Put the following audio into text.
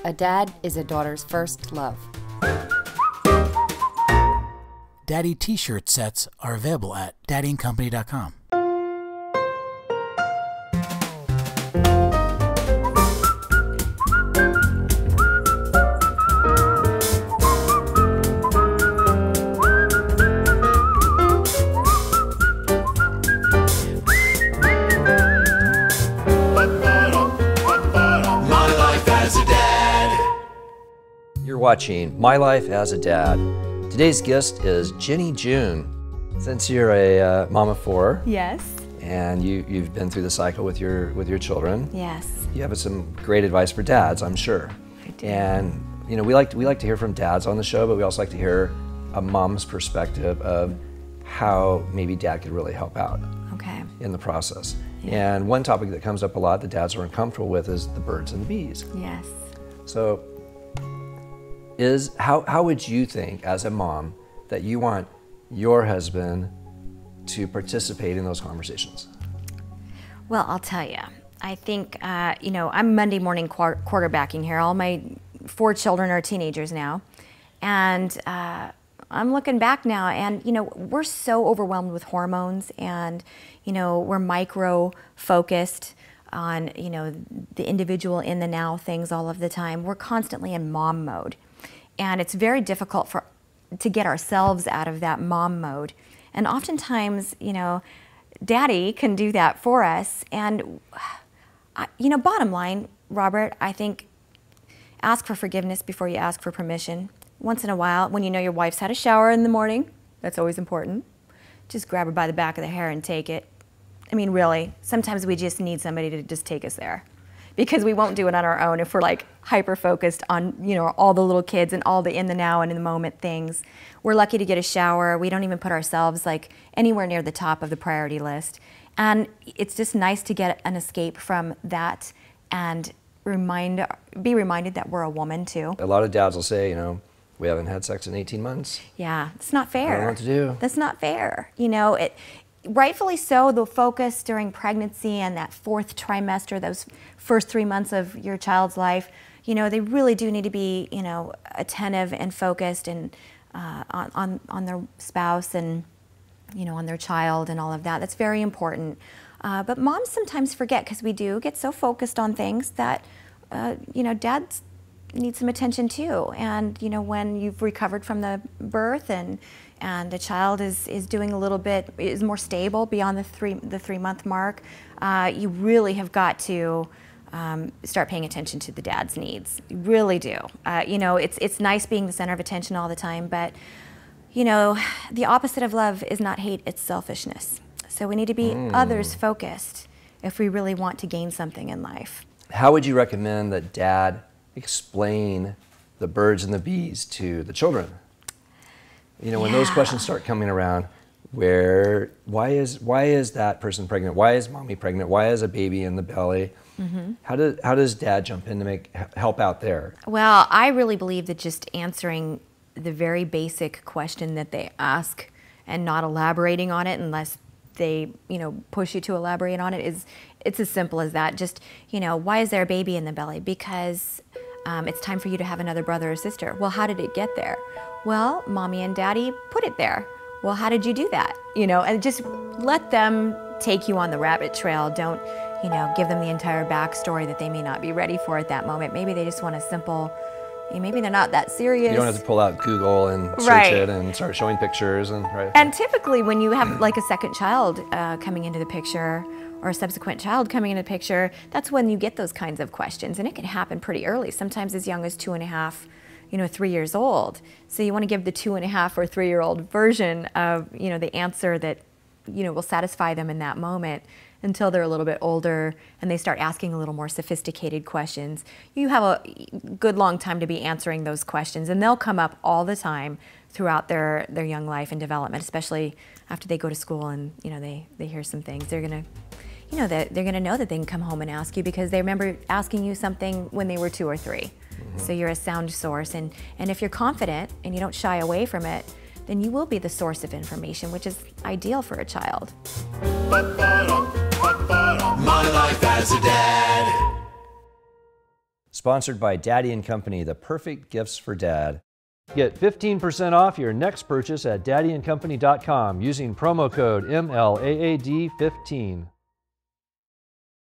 A dad is a daughter's first love. Daddy t-shirt sets are available at daddyandcompany.com. You're watching My Life as a Dad. Today's guest is Jenni June. Since you're a mom of four, yes, and you've been through the cycle with your children, yes, you have some great advice for dads, I'm sure. I do. And you know, we like to hear from dads on the show, but we also like to hear a mom's perspective of how maybe dad could really help out. Okay. In the process. Yeah. And one topic that comes up a lot that dads are uncomfortable with is the birds and the bees. Yes. So how would you think as a mom that you want your husband to participate in those conversations? Well, I'll tell you, I think, I'm Monday morning quarterbacking here. All my 4 children are teenagers now. And I'm looking back now and, we're so overwhelmed with hormones and, we're micro-focused on, the individual in the now things all of the time. We're constantly in mom mode. And it's very difficult to get ourselves out of that mom mode. And oftentimes, daddy can do that for us. And, bottom line, Robert, I think ask for forgiveness before you ask for permission. Once in a while, when you know your wife's had a shower in the morning, that's always important. Just grab her by the back of the hair and take it. I mean, really, sometimes we just need somebody to just take us there. Because we won't do it on our own if we're like hyper-focused on, all the little kids and all the in the now and in the moment things. We're lucky to get a shower. We don't even put ourselves like anywhere near the top of the priority list. And it's just nice to get an escape from that and be reminded that we're a woman too. A lot of dads will say, we haven't had sex in 18 months. Yeah, it's not fair. I don't know what to do. That's not fair. Rightfully so, the focus during pregnancy and that 4th trimester, those first 3 months of your child's life, they really do need to be, attentive and focused and on their spouse and, on their child and all of that. That's very important. But moms sometimes forget because we do get so focused on things that, dads need some attention too. And, when you've recovered from the birth and the child is doing a little bit, is more stable beyond the 3-month mark, you really have got to start paying attention to the dad's needs. You really do. It's nice being the center of attention all the time, but the opposite of love is not hate, it's selfishness. So we need to be others focused if we really want to gain something in life. How would you recommend that dad explain the birds and the bees to the children? When those questions start coming around, why is that person pregnant? Why is mommy pregnant? Why is a baby in the belly? Mm-hmm. How does dad jump in to help out there? Well, I really believe that just answering the very basic question that they ask and not elaborating on it unless they, push you to elaborate on it it's as simple as that. Just, why is there a baby in the belly? Because it's time for you to have another brother or sister. Well, how did it get there? Well, mommy and daddy put it there. Well, how did you do that? And just let them take you on the rabbit trail. Don't, give them the entire backstory that they may not be ready for at that moment. Maybe they just want a simple, maybe they're not that serious. You don't have to pull out Google and search it and start showing pictures. And typically when you have like a second child coming into the picture or a subsequent child coming into the picture, that's when you get those kinds of questions. And it can happen pretty early, sometimes as young as 2.5, 3 years old. So you want to give the 2.5 or 3-year-old version of, the answer that, will satisfy them in that moment until they're a little bit older and they start asking a little more sophisticated questions. You have a good long time to be answering those questions, and they'll come up all the time throughout their young life and development, especially after they go to school and, they hear some things. They're gonna, they're gonna know that they can come home and ask you because they remember asking you something when they were 2 or 3. So you're a sound source, and if you're confident and you don't shy away from it, then you will be the source of information, which is ideal for a child. My life as a dad. sponsored by Daddy and Company, the perfect gifts for dad. Get 15% off your next purchase at daddyandcompany.com using promo code MLAAD15.